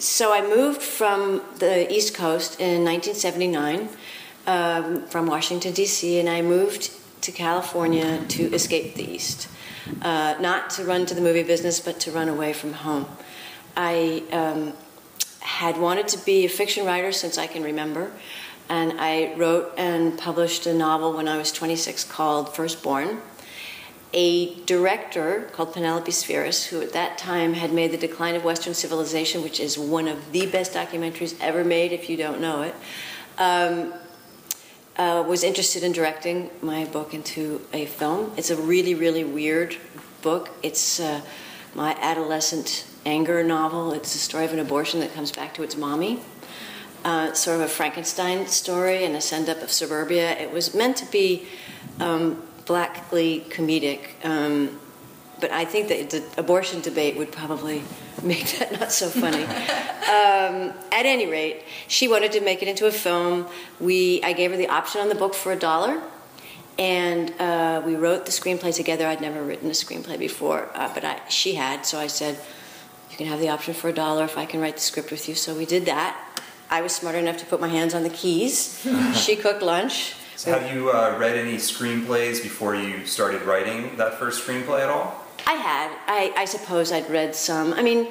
So I moved from the East Coast in 1979, from Washington, D.C., and I moved to California to escape the East. Not to run to the movie business, but to run away from home. I had wanted to be a fiction writer since I can remember, and I wrote and published a novel when I was 26 called Firstborn. A director called Penelope Spheris, who at that time had made The Decline of Western Civilization, which is one of the best documentaries ever made if you don't know it, was interested in directing my book into a film. It's a really, really weird book. It's my adolescent anger novel. It's the story of an abortion that comes back to its mommy. Sort of a Frankenstein story and a send-up of suburbia. It was meant to be blackly comedic, but I think that the abortion debate would probably make that not so funny. At any rate, she wanted to make it into a film. I gave her the option on the book for $1, and we wrote the screenplay together. I'd never written a screenplay before, but she had, so I said, you can have the option for $1 if I can write the script with you. So we did that. I was smart enough to put my hands on the keys. She cooked lunch. So have you read any screenplays before you started writing that first screenplay at all? I had. I suppose I'd read some. I mean,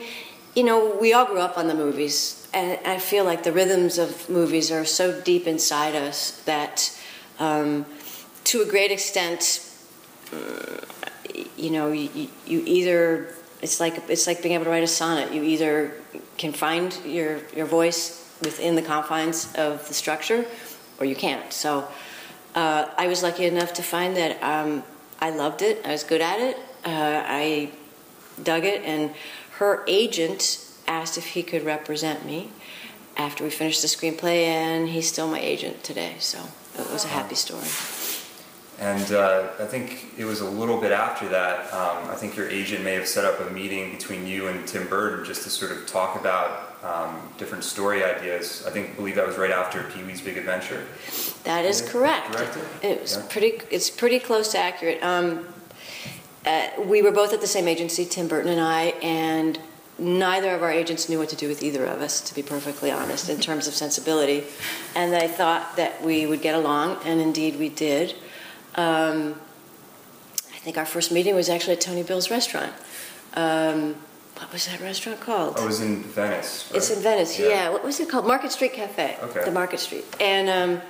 you know, we all grew up on the movies, and I feel like the rhythms of movies are so deep inside us that, to a great extent, you know, you either, it's like being able to write a sonnet. You either can find your voice within the confines of the structure, or you can't. So I was lucky enough to find that I loved it. I was good at it. I dug it, and her agent asked if he could represent me after we finished the screenplay, and he's still my agent today, so it was a happy story. And I think it was a little bit after that, I think your agent may have set up a meeting between you and Tim Burton just to sort of talk about different story ideas. I believe that was right after Pee-wee's Big Adventure. That is correct. It's pretty close to accurate. We were both at the same agency, Tim Burton and I, and neither of our agents knew what to do with either of us, to be perfectly honest, in terms of sensibility. And they thought that we would get along, and indeed we did. I think our first meeting was actually at Tony Bill's restaurant. What was that restaurant called? Oh, it was in Venice, right? It's in Venice, yeah. What was it called? Market Street Cafe. Okay. The Market Street. And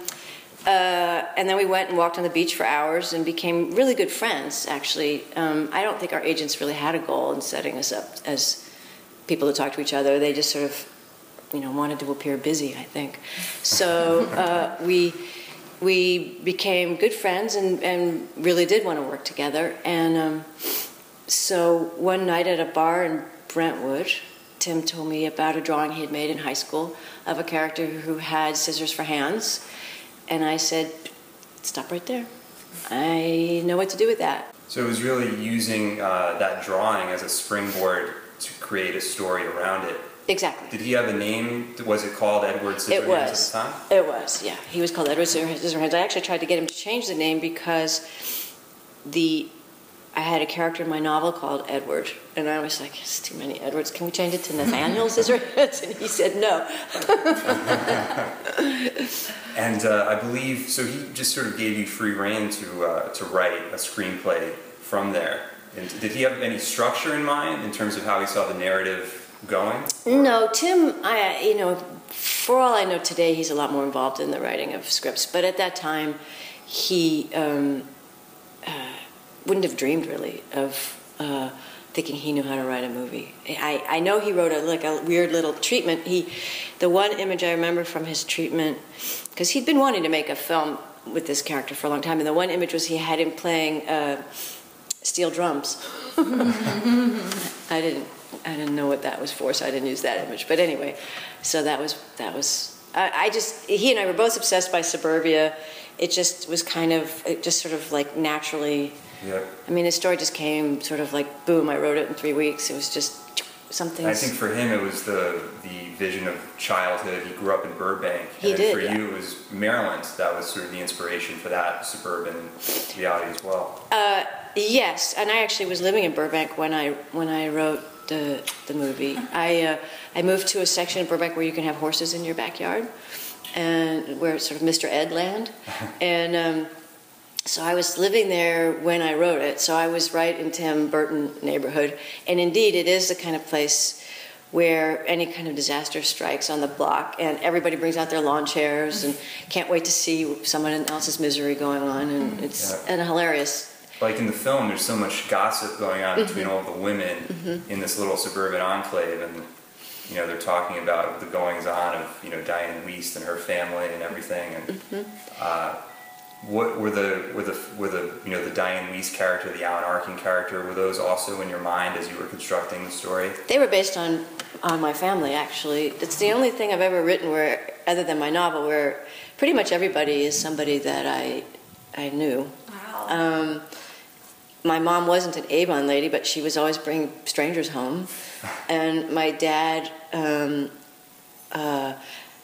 then we went and walked on the beach for hours and became really good friends, actually. I don't think our agents really had a goal in setting us up as people to talk to each other. They just sort of, you know, wanted to appear busy, I think. So we became good friends and really did want to work together. And so one night at a bar in Brentwood, Tim told me about a drawing he had made in high school of a character who had scissors for hands. And I said, stop right there. I know what to do with that. So it was really using that drawing as a springboard to create a story around it. Exactly.Id he have a name? Was it called Edward Scissorhands at the time? It was, yeah. He was called Edward Scissorhands. I actually tried to get him to change the name because I had a character in my novel called Edward, and I was like, it's too many Edwards. Can we change it to Nathaniel Scissorhands? And he said no. And I believe, so he just sort of gave you free rein to write a screenplay from there. And did he have any structure in mind in terms of how he saw the narrative going? No, Tim, you know, for all I know today, he's a lot more involved in the writing of scripts. But at that time, he wouldn't have dreamed really of thinking he knew how to write a movie. I know he wrote a weird little treatment. The one image I remember from his treatment, because he'd been wanting to make a film with this character for a long time, and the one image was he had him playing steel drums. I didn't know what that was for, so I didn't use that image. But anyway, so that was. He and I were both obsessed by suburbia. It just was it just sort of like naturally. Yeah. I mean, his story just came sort of like boom. I wrote it in 3 weeks. It was just something. I think for him it was the vision of childhood. He grew up in Burbank. He did. For you it was Maryland. That was sort of the inspiration for that suburban reality as well. Yes, and I actually was living in Burbank when I wrote the movie. I moved to a section of Burbank where you can have horses in your backyard, and where it's sort of Mr. Ed land. And so I was living there when I wrote it, so I was right in Tim Burton neighborhood. And indeed, it is the kind of place where any kind of disaster strikes on the block, and everybody brings out their lawn chairs and can't wait to see someone else's misery going on, and it's hilarious. Like in the film, there's so much gossip going on between all the women in this little suburban enclave, and they're talking about the goings-on of Diane Wiest and her family and everything. And what were the Diane Wiest character, the Alan Arkin character, were those also in your mind as you were constructing the story? They were based on my family, actually. It's the only thing I've ever written where, other than my novel, where pretty much everybody is somebody that I knew. Wow. My mom wasn't an Avon lady, but she was always bringing strangers home. And my dad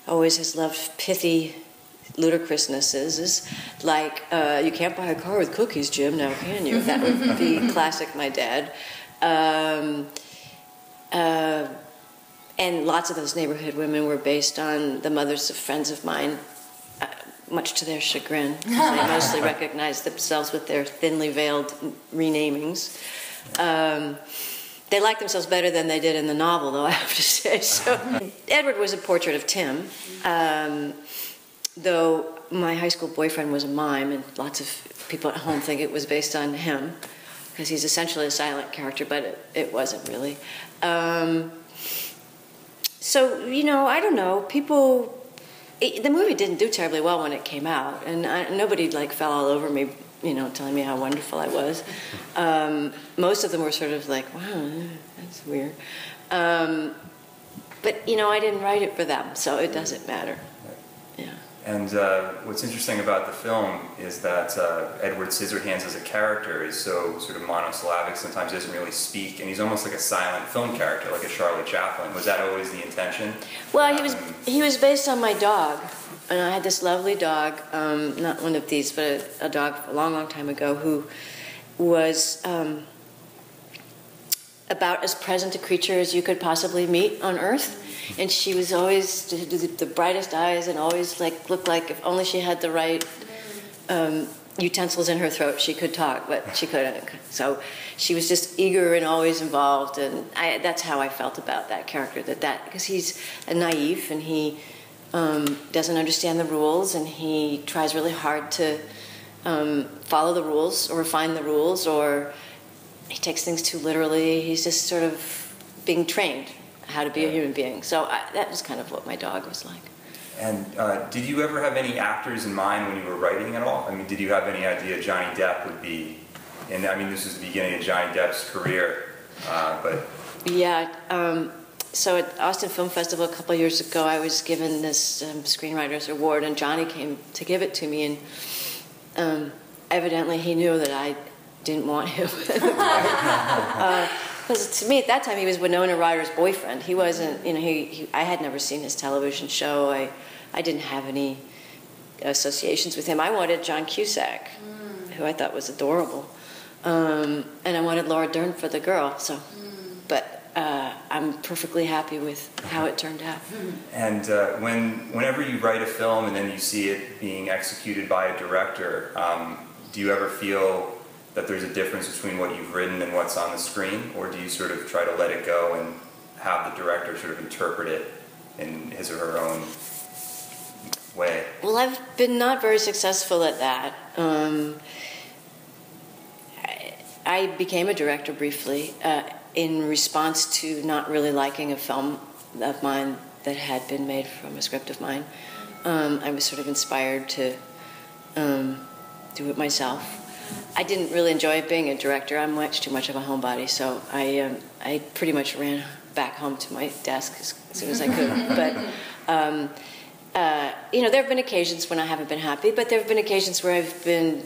always has loved pithy ludicrousnesses, like, you can't buy a car with cookies, Jim, now can you? That would be classic my dad. And lots of those neighborhood women were based on the mothers of friends of mine, much to their chagrin. They mostly recognized themselves with their thinly veiled renamings. They liked themselves better than they did in the novel, though, I have to say. So, Edward was a portrait of Tim, though my high school boyfriend was a mime, and lots of people at home think it was based on him, because he's essentially a silent character, but it wasn't really. So, I don't know, the movie didn't do terribly well when it came out, and nobody fell all over me, telling me how wonderful I was. Most of them were sort of like, wow, that's weird. But, I didn't write it for them, so it doesn't matter. Yeah. And what's interesting about the film is that Edward Scissorhands as a character is so sort of monosyllabic, sometimes doesn't really speak, and he's almost like a silent film character, like a Charlie Chaplin. Was that always the intention? Well, he was based on my dog, and I had this lovely dog, not one of these, but a dog a long, long time ago, who was about as present a creature as you could possibly meet on Earth. And she was always the brightest eyes, and always looked like if only she had the right utensils in her throat, she could talk, but she couldn't. So she was just eager and always involved, and that's how I felt about that character. Because he's naive, and he doesn't understand the rules, and he tries really hard to follow the rules or find the rules, or he takes things too literally. He's just sort of being trained how to be a human being. So that was kind of what my dog was like. And did you ever have any actors in mind when you were writing at all? I mean, did you have any idea Johnny Depp would be, and I mean, this was the beginning of Johnny Depp's career, but... Yeah, so at Austin Film Festival a couple of years ago, I was given this Screenwriters Award, and Johnny came to give it to me, and evidently he knew that I didn't want him. Because to me, at that time, he was Winona Ryder's boyfriend. He wasn't, I had never seen his television show. I didn't have any associations with him. I wanted John Cusack, who I thought was adorable. And I wanted Laura Dern for the girl. So, but I'm perfectly happy with how it turned out. And whenever you write a film and then you see it being executed by a director, do you ever feel that there's a difference between what you've written and what's on the screen, or do you sort of try to let it go and have the director sort of interpret it in his or her own way? Well, I've been not very successful at that. I became a director briefly in response to not really liking a film of mine that had been made from a script of mine. I was sort of inspired to do it myself. I didn't really enjoy being a director. I'm much too much of a homebody, so I pretty much ran back home to my desk as soon as I could. But there have been occasions when I haven't been happy, but there have been occasions where I've been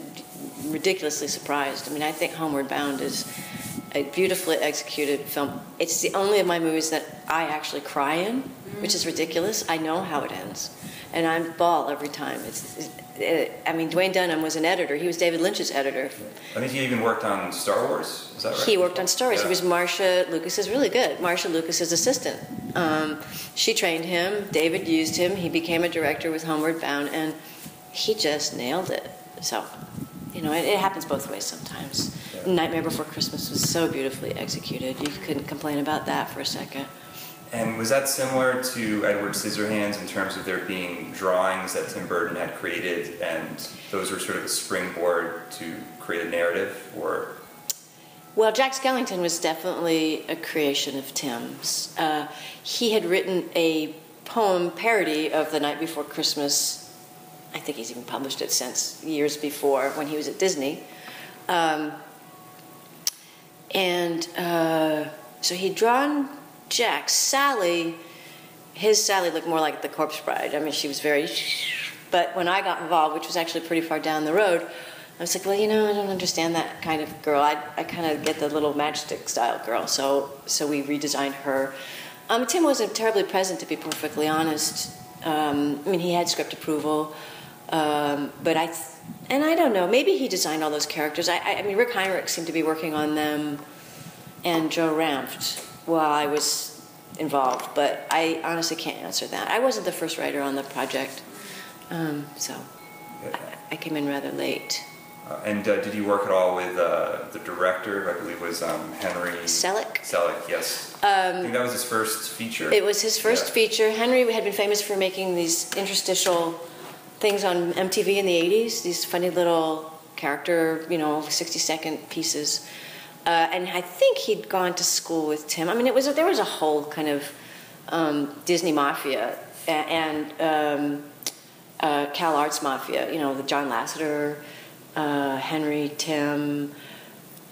ridiculously surprised. I mean, I think Homeward Bound is a beautifully executed film. It's the only of my movies that I actually cry in, which is ridiculous. I know how it ends, and I bawl every time. Dwayne Dunham was an editor. He was David Lynch's editor. I think he even worked on Star Wars. Is that right? He worked on Star Wars. Yeah. He was Marcia Lucas's, really good, Marcia Lucas's assistant. She trained him. David used him. He became a director with Homeward Bound, and he just nailed it. So, you know, it happens both ways sometimes. Yeah. Nightmare Before Christmas was so beautifully executed. You couldn't complain about that for a second. And was that similar to Edward Scissorhands in terms of there being drawings that Tim Burton had created, and those were sort of a springboard to create a narrative, or? Well, Jack Skellington was definitely a creation of Tim's. He had written a poem parody of The Night Before Christmas. I think he's even published it since, years before, when he was at Disney. So he'd drawn Jack. His Sally looked more like the Corpse Bride. I mean, she was very... But when I got involved, which was actually pretty far down the road, I was like, well, you know, I don't understand that kind of girl. I kind of get the little matchstick style girl. So we redesigned her. Tim wasn't terribly present, to be perfectly honest. I mean, he had script approval, but I don't know. Maybe he designed all those characters. I mean, Rick Heinrich seemed to be working on them, and Joe Ranft while I was involved. But I honestly can't answer that. I wasn't the first writer on the project, so I came in rather late. And did you work at all with the director, I believe was Henry... Selick? Selick, yes. I think that was his first feature. It was his first feature. Henry had been famous for making these interstitial things on MTV in the 80s, these funny little character, 60-second pieces. And I think he'd gone to school with Tim. I mean, there was a whole kind of Disney mafia and Cal Arts mafia, the John Lasseter... Henry, Tim,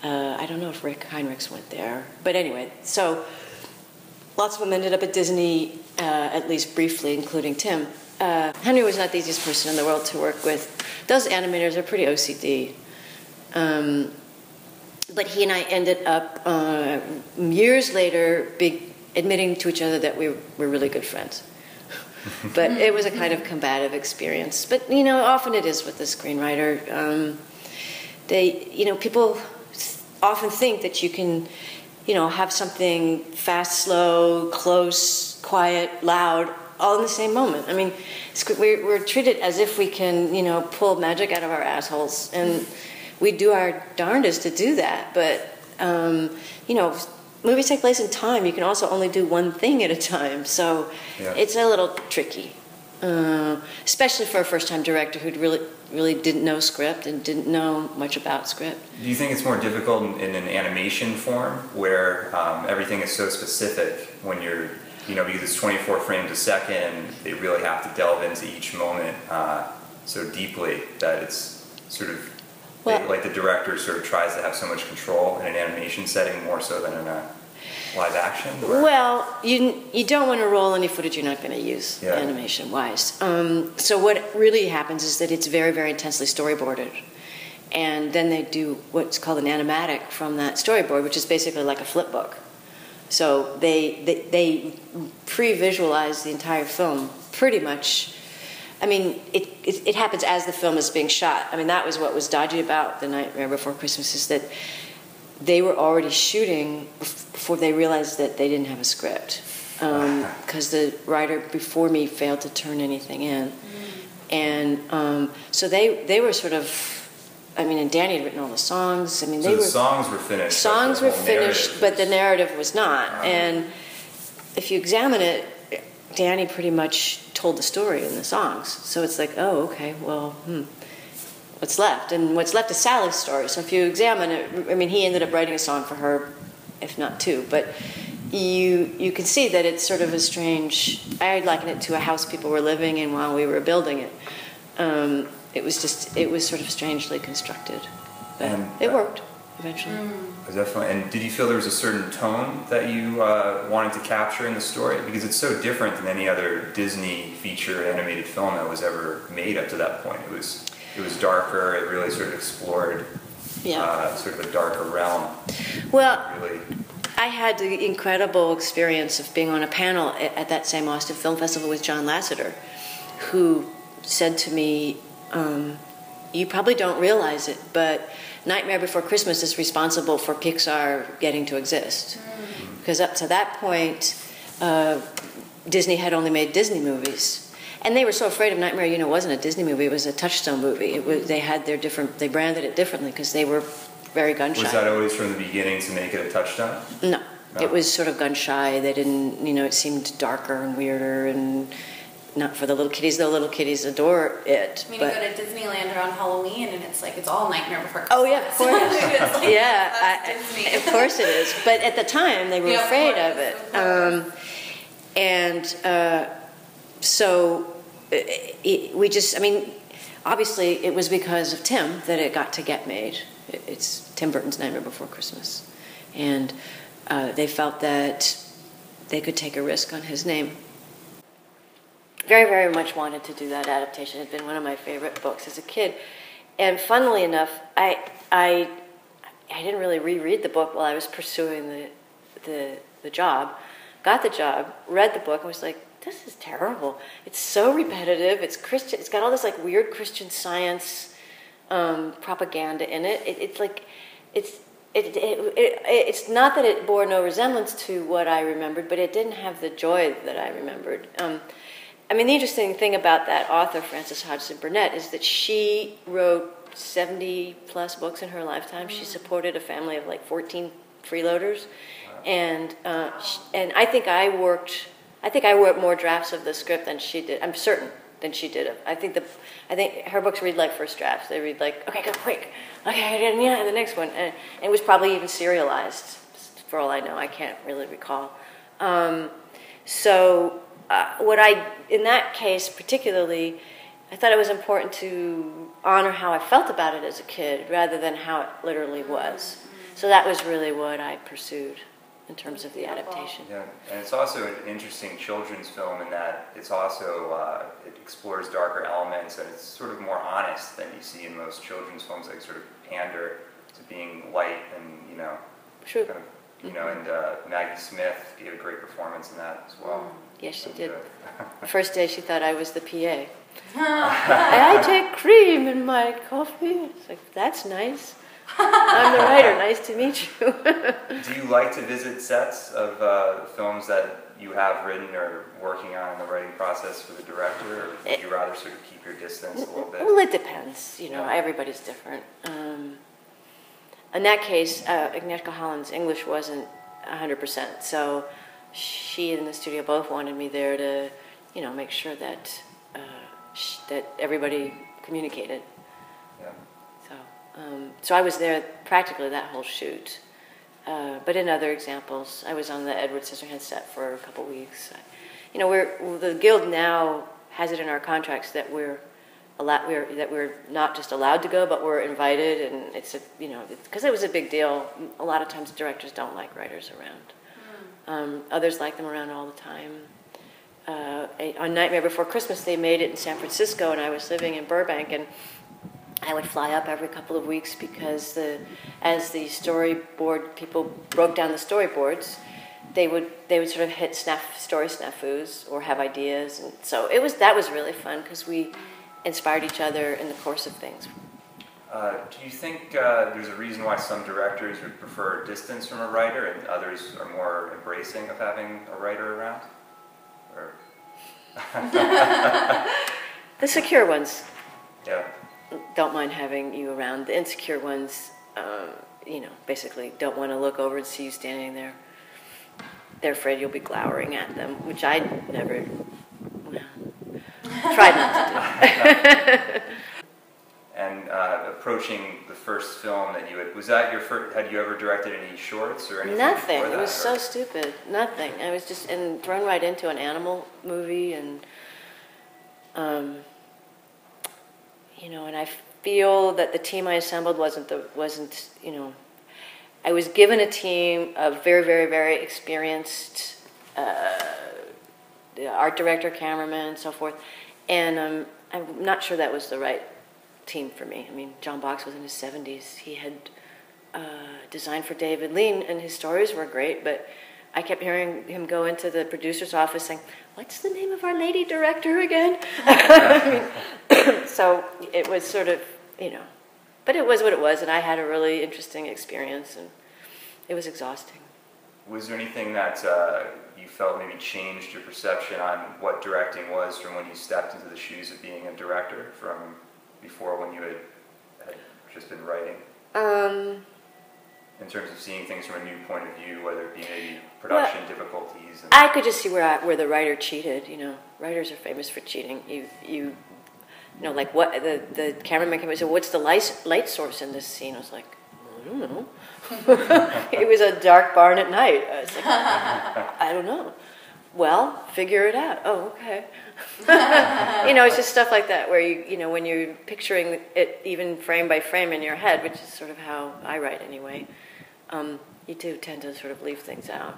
I don't know if Rick Heinrichs went there. But anyway, so lots of them ended up at Disney, at least briefly, including Tim. Henry was not the easiest person in the world to work with. Those animators are pretty OCD. But he and I ended up, years later, admitting to each other that we were really good friends. But it was a kind of combative experience. But, often it is with the screenwriter. People often think that you can, have something fast, slow, close, quiet, loud, all in the same moment. I mean, we're treated as if we can, pull magic out of our assholes. And we do our darndest to do that. But, movies take place in time. You can also only do one thing at a time, so It's a little tricky, especially for a first-time director who really didn't know script and didn't know much about script. Do you think it's more difficult in an animation form where everything is so specific when you're, because it's 24 frames a second, they really have to delve into each moment so deeply that it's sort of... like the director sort of tries to have so much control in an animation setting more so than in a live action? Or? Well, you don't want to roll any footage you're not going to use animation-wise. So what really happens is that it's very, very intensely storyboarded. And then they do what's called an animatic from that storyboard, which is basically like a flip book. So they pre-visualize the entire film pretty much. I mean, it happens as the film is being shot. I mean, that was what was dodgy about The Nightmare Before Christmas, is that they were already shooting before they realized that they didn't have a script. Because the writer before me failed to turn anything in. And so they were sort of, and Danny had written all the songs. So the songs were finished. Songs were finished, but the narrative was not. And if you examine it, Danny pretty much told the story in the songs. So it's like, oh, okay, well, what's left? And what's left is Sally's story. So if you examine it, he ended up writing a song for her, if not two. But you can see that it's sort of a strange... I liken it to a house people were living in while we were building it. It was sort of strangely constructed. But it worked eventually. Definitely. And did you feel there was a certain tone that you wanted to capture in the story? Because it's so different than any other Disney feature animated film that was ever made up to that point. It was darker. It really sort of explored sort of a darker realm. Well, I had the incredible experience of being on a panel at that same Austin Film Festival with John Lasseter, who said to me, you probably don't realize it, but Nightmare Before Christmas is responsible for Pixar getting to exist. Because up to that point, Disney had only made Disney movies. And they were so afraid of Nightmare, it wasn't a Disney movie, it was a Touchstone movie. They had they branded it differently because they were very gun-shy. Was that always from the beginning to make it a Touchstone? No. It was sort of gun-shy. They didn't, it seemed darker and weirder and not for the little kiddies, though little kiddies adore it. You go to Disneyland around Halloween and it's all Nightmare Before Christmas. Oh yeah, of course. Of course it is. But at the time they were afraid of it. So we just, obviously it was because of Tim that it got to get made. It's Tim Burton's Nightmare Before Christmas. And they felt that they could take a risk on his name. Very, very much wanted to do that adaptation. It had been one of my favorite books as a kid. And funnily enough, I didn't really reread the book while I was pursuing the job. Got the job, read the book, and was like, this is terrible. It's so repetitive. It's Christian. It's got all this weird Christian Science propaganda in it. It's not that it bore no resemblance to what I remembered, but it didn't have the joy that I remembered. The interesting thing about that author, Frances Hodgson Burnett, is that she wrote 70-plus books in her lifetime. She supported a family of 14 freeloaders, and I think I wrote more drafts of the script than she did. I'm certain than she did. I think her books read like first drafts. They read okay, go quick. Okay, yeah, the next one, and it was probably even serialized. For all I know, I can't really recall. In that case particularly, I thought it was important to honor how I felt about it as a kid rather than how it literally was. So that was really what I pursued in terms of the adaptation. Yeah, and it's also an interesting children's film in that it's also, it explores darker elements and it's sort of more honest than you see in most children's films, sort of pander to being light and, True. kind of, and Maggie Smith gave a great performance in that as well. Yes, she did. The first day she thought I was the PA. I take cream in my coffee. It's that's nice. I'm the writer. Nice to meet you. Do you like to visit sets of films that you have written or working on in the writing process for the director, or would you rather sort of keep your distance a little bit? Well, it depends. Everybody's different. In that case, Agnieszka Holland's English wasn't 100%, so she and the studio both wanted me there to, make sure that that everybody communicated. Yeah. So I was there practically that whole shoot. But in other examples, I was on the Edward Scissorhands set for a couple weeks. The Guild now has it in our contracts that we're not just allowed to go, but we're invited, and it's because it was a big deal. A lot of times directors don't like writers around. Others like them around all the time. On Nightmare Before Christmas, they made it in San Francisco, and I was living in Burbank, and I would fly up every couple of weeks because as the storyboard people broke down the storyboards, they would sort of hit story snafus or have ideas, and so that was really fun because we inspired each other in the course of things. Do you think there's a reason why some directors would prefer distance from a writer and others are more embracing of having a writer around? Or The secure ones don't mind having you around. The insecure ones, basically don't want to look over and see you standing there. They're afraid you'll be glowering at them, which I never tried not to do. And approaching the first film that you was that your first? Had you ever directed any shorts or anything? Nothing. Before that, it was so stupid. Nothing. I was just thrown right into an animal movie, and and I feel that the team I assembled wasn't. I was given a team of very, very, very experienced art director, cameraman, and so forth, and I'm not sure that was the right team for me. I mean, John Box was in his 70s. He had designed for David Lean, and his stories were great, but I kept hearing him go into the producer's office saying, "What's the name of our lady director again?" So it was sort of, but it was what it was, and I had a really interesting experience, and it was exhausting. Was there anything that you felt maybe changed your perception on what directing was from when you stepped into the shoes of being a director from before when you had just been writing? In terms of seeing things from a new point of view, whether it be maybe production difficulties. I could just see where the writer cheated. You know, writers are famous for cheating. You know, like what the cameraman came and said, "What's the light source in this scene?" I was like, I don't know. It was a dark barn at night. I was like, I don't know. Well, figure it out. Oh, okay. You know, it's just stuff like that where you know, when you're picturing it even frame by frame in your head, which is sort of how I write anyway, you do tend to sort of leave things out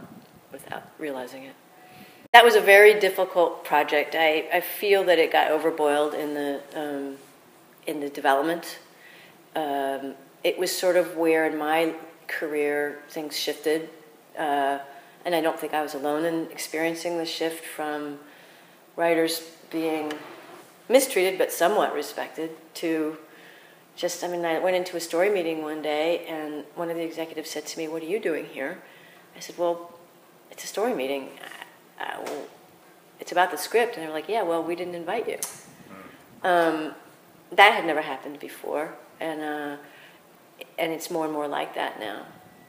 without realizing it. That was a very difficult project. I feel that it got overboiled in the development. It was sort of where in my career things shifted, and I don't think I was alone in experiencing the shift from writers being mistreated but somewhat respected to just, I mean, I went into a story meeting one day and one of the executives said to me, "What are you doing here?" I said, "Well, it's a story meeting. Well, it's about the script." And they're like, "Yeah, well, we didn't invite you." That had never happened before, and it's more and more like that now,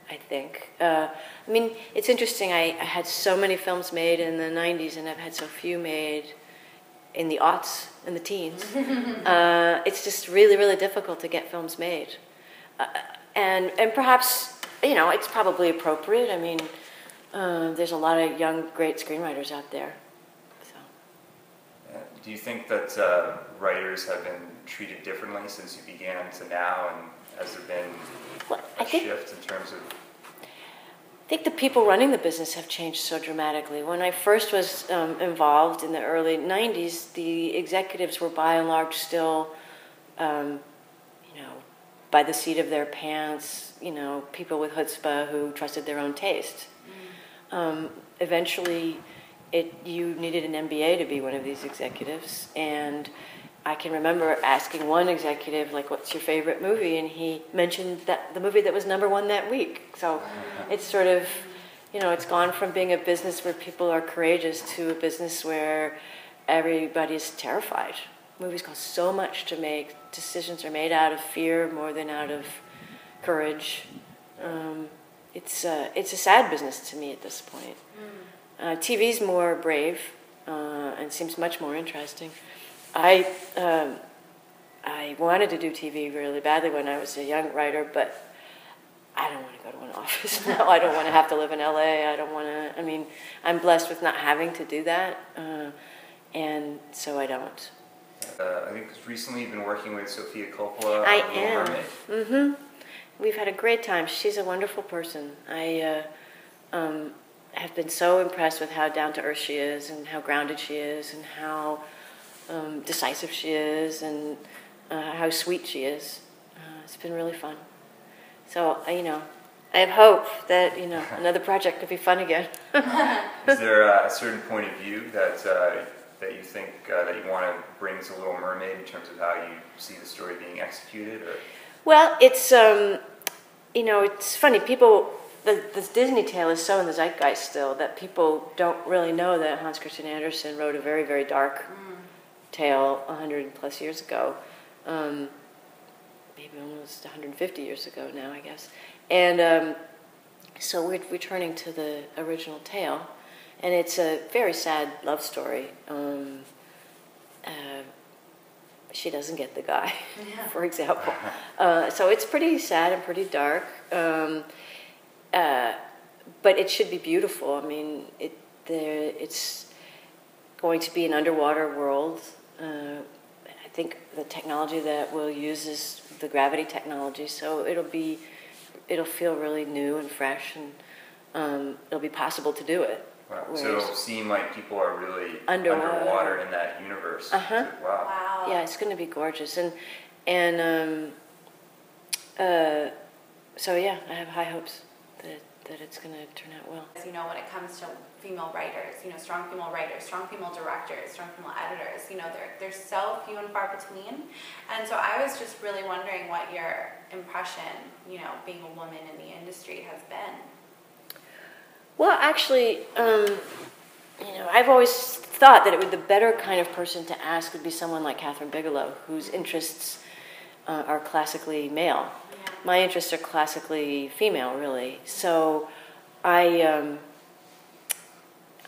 I think. I mean, it's interesting. I had so many films made in the 90s, and I've had so few made in the aughts and the teens. It's just really, really difficult to get films made. And perhaps, you know, it's probably appropriate. I mean, there's a lot of young, great screenwriters out there. So. Do you think that writers have been treated differently since you began to now, and has there been a shift in terms of... I think the people running the business have changed so dramatically. When I first was involved in the early 90s, the executives were by and large still, you know, by the seat of their pants, you know, people with chutzpah who trusted their own taste. Eventually, you needed an MBA to be one of these executives, and I can remember asking one executive, like, "What's your favorite movie?" And he mentioned the movie that was #1 that week. So it's sort of, you know, it's gone from being a business where people are courageous to a business where everybody's terrified. Movies cost so much to make. Decisions are made out of fear more than out of courage. It's a sad business to me at this point. TV's more brave and seems much more interesting. I wanted to do TV really badly when I was a young writer, but I don't want to go to an office now. I don't want to have to live in LA. I don't want to, I mean, I'm blessed with not having to do that, and so I don't. I think recently you've been working with Sofia Coppola I on Little Mermaid. Mm-hmm. We've had a great time. She's a wonderful person. I have been so impressed with how down-to-earth she is and how grounded she is and how decisive she is and how sweet she is. It's been really fun. So, you know, I have hope that, you know, another project could be fun again. Is there a certain point of view that you think that you want to bring to Little Mermaid in terms of how you see the story being executed? Or? Well, it's, you know, it's funny. People, this Disney tale is so in the zeitgeist still that people don't really know that Hans Christian Andersen wrote a very, very dark tale 100 plus years ago, maybe almost 150 years ago now, I guess. And so we're returning to the original tale, and it's a very sad love story. She doesn't get the guy, for example. So it's pretty sad and pretty dark, but it should be beautiful. I mean, it's going to be an underwater world. I think the technology that we'll use is the gravity technology, so it'll feel really new and fresh, and it'll be possible to do it. Wow. So it'll seem like people are really underwater in that universe. Uh-huh. Wow. Yeah, it's going to be gorgeous, and so yeah, I have high hopes that it's going to turn out well. You know, when it comes to female writers, you know, strong female writers, strong female directors, strong female editors, you know, they're so few and far between. And so I was just really wondering what your impression, you know, being a woman in the industry has been. Well, actually, I've always thought that the better kind of person to ask would be someone like Catherine Bigelow, whose interests are classically male. Yeah. My interests are classically female, really. So I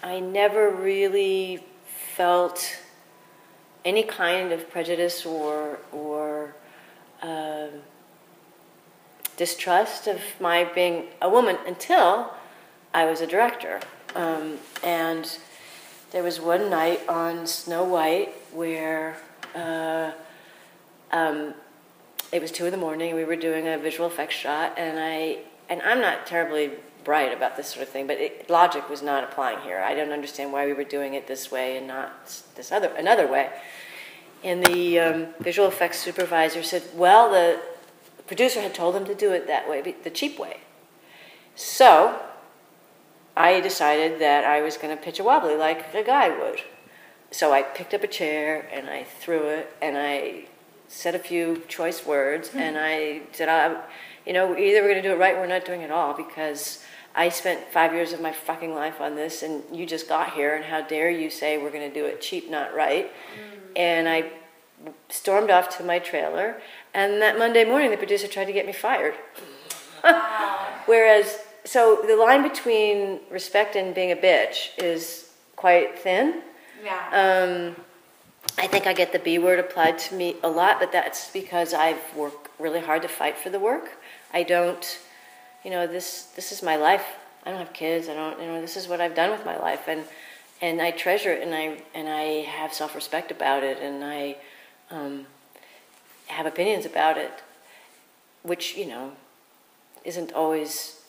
never really felt any kind of prejudice or distrust of my being a woman until I was a director. And there was one night on Snow White where it was 2 a.m. and we were doing a visual effects shot, and I'm not terribly bright about this sort of thing, but logic was not applying here. I don't understand why we were doing it this way and not another way. And the visual effects supervisor said, well, the producer had told him to do it that way, the cheap way. So I decided that I was going to pitch a wobbly like a guy would. So I picked up a chair and I threw it and I said a few choice words and I said, either we're going to do it right or we're not doing it at all, because I spent 5 years of my fucking life on this and you just got here, and how dare you say we're going to do it cheap, not right. And I stormed off to my trailer, and that Monday morning the producer tried to get me fired. Whereas, so the line between respect and being a bitch is quite thin. Yeah. I think I get the B word applied to me a lot, but that's because I've worked really hard to fight for the work. I don't, this is my life. I don't have kids. This is what I've done with my life, and I treasure it, and I have self-respect about it, and I have opinions about it, which isn't always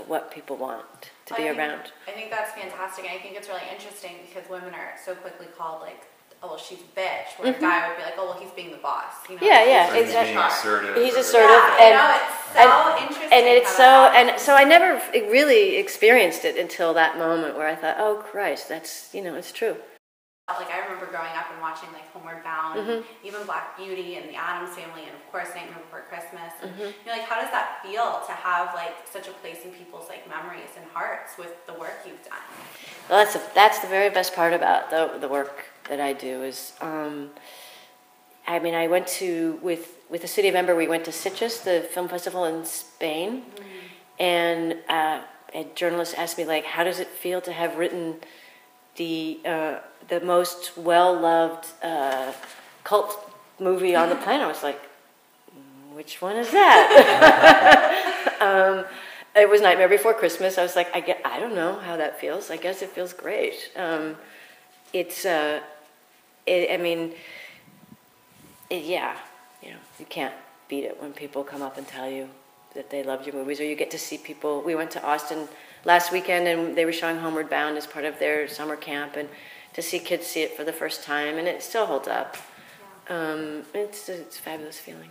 what people want to be around. I think that's fantastic, and I think it's really interesting because women are so quickly called like, oh, well, she's a bitch, where a guy would be like, oh, well, he's being the boss. Or He's being assertive. He's assertive, it's so interesting. And so I never really experienced it until that moment where I thought, oh Christ, that's it's true. Like, I remember growing up and watching like Homeward Bound, and even Black Beauty and the Addams Family, and of course Nightmare Before Christmas. And you're like, how does that feel to have like such a place in people's like memories and hearts with the work you've done? Well, that's the very best part about the work that I do is, I went to, with the city of Ember, we went to Sitges, the film festival in Spain, and a journalist asked me, like, how does it feel to have written the most well-loved cult movie on the planet? I was like, which one is that? It was Nightmare Before Christmas. I was like, I don't know how that feels. I guess it feels great. You can't beat it when people come up and tell you that they loved your movies, or you get to see people. We went to Austin last weekend, and they were showing Homeward Bound as part of their summer camp, and to see kids see it for the first time, and it still holds up. It's a fabulous feeling.